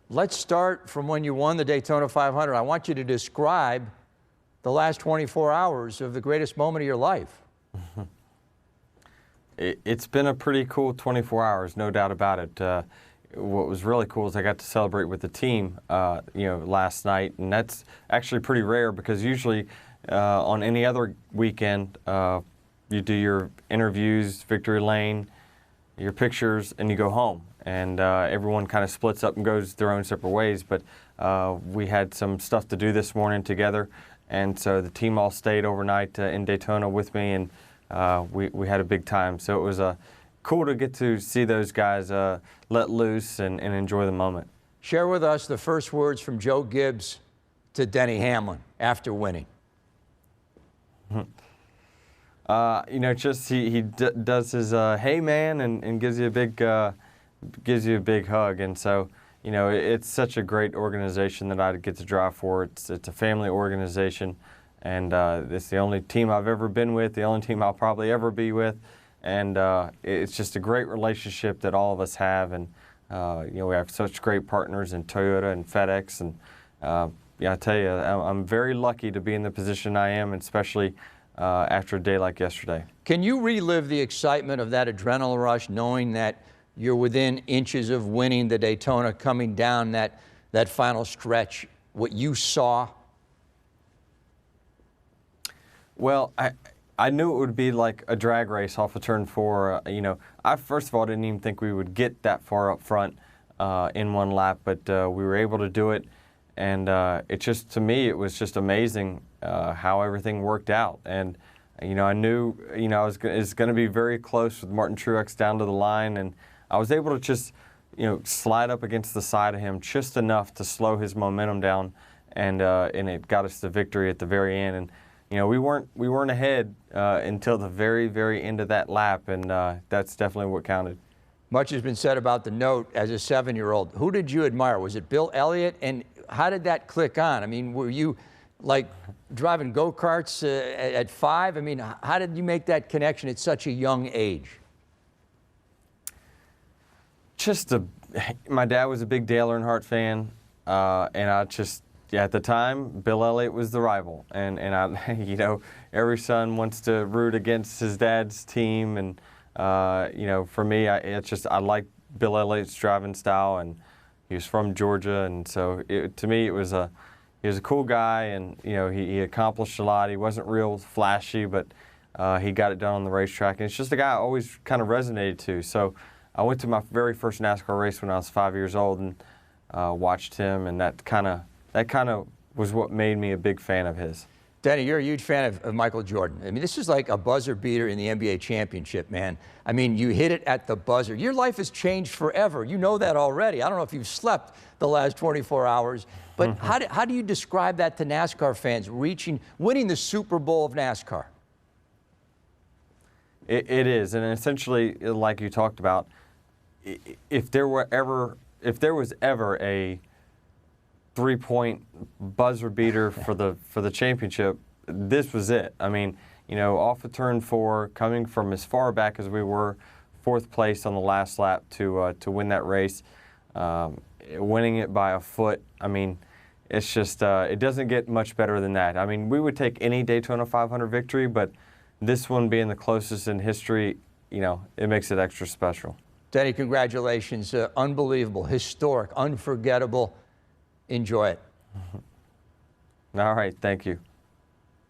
let's start from when you won the Daytona 500. I want you to describe the last 24 hours of the greatest moment of your life. It's been a pretty cool 24 hours, no doubt about it. What was really cool is I got to celebrate with the team, last night, and that's actually pretty rare because usually on any other weekend, you do your interviews, victory lane, your pictures, and you go home. And everyone kind of splits up and goes their own separate ways. But we had some stuff to do this morning together, and so the team all stayed overnight in Daytona with me, and we had a big time. So it was cool to get to see those guys let loose and enjoy the moment. Share with us the first words from Joe Gibbs to Denny Hamlin after winning. He does his hey man and gives you a big hug, and so it's such a great organization that I get to drive for. It's a family organization, and it's the only team I've ever been with, the only team I'll probably ever be with, and it's just a great relationship that all of us have, and we have such great partners in Toyota and FedEx, and I tell you, I'm very lucky to be in the position I am, and especially after a day like yesterday. Can you relive the excitement of that adrenaline rush, knowing that you're within inches of winning the Daytona, coming down that final stretch, what you saw? Well, I knew it would be like a drag race off of turn 4. I first of all didn't even think we would get that far up front in one lap, but we were able to do it, and to me, it was just amazing how everything worked out. And I knew it's going to be very close with Martin Truex down to the line, and I was able to just slide up against the side of him just enough to slow his momentum down, and it got us the victory at the very end. And we weren't ahead until the very, very end of that lap, and that's definitely what counted. Much has been said about the note as a 7-year-old. Who did you admire? Was it Bill Elliott? And how did that click on? I mean, were you like driving go-karts at 5? I mean, how did you make that connection at such a young age? My dad was a big Dale Earnhardt fan, and at the time, Bill Elliott was the rival, and every son wants to root against his dad's team, and for me, I like Bill Elliott's driving style, and he was from Georgia, and so to me, he was a cool guy, and he accomplished a lot. He wasn't real flashy, but he got it done on the racetrack, and it's just a guy I always kind of resonated to. So I went to my very first NASCAR race when I was 5 years old, and watched him, and that kind of was what made me a big fan of his. Denny, you're a huge fan of Michael Jordan. I mean, this is like a buzzer beater in the NBA championship, man. I mean, you hit it at the buzzer. Your life has changed forever. You know that already. I don't know if you've slept the last 24 hours, but how do you describe that to NASCAR fans, winning the Super Bowl of NASCAR? It is, and essentially, like you talked about, if there was ever a 3-point buzzer beater for the championship, this was it. I mean, off of turn 4, coming from as far back as we were, 4th place on the last lap to win that race, winning it by a foot. I mean, it's just it doesn't get much better than that. I mean, we would take any Daytona 500 victory, but this one being the closest in history, it makes it extra special. Denny, congratulations! Unbelievable, historic, unforgettable. Enjoy it. All right, thank you.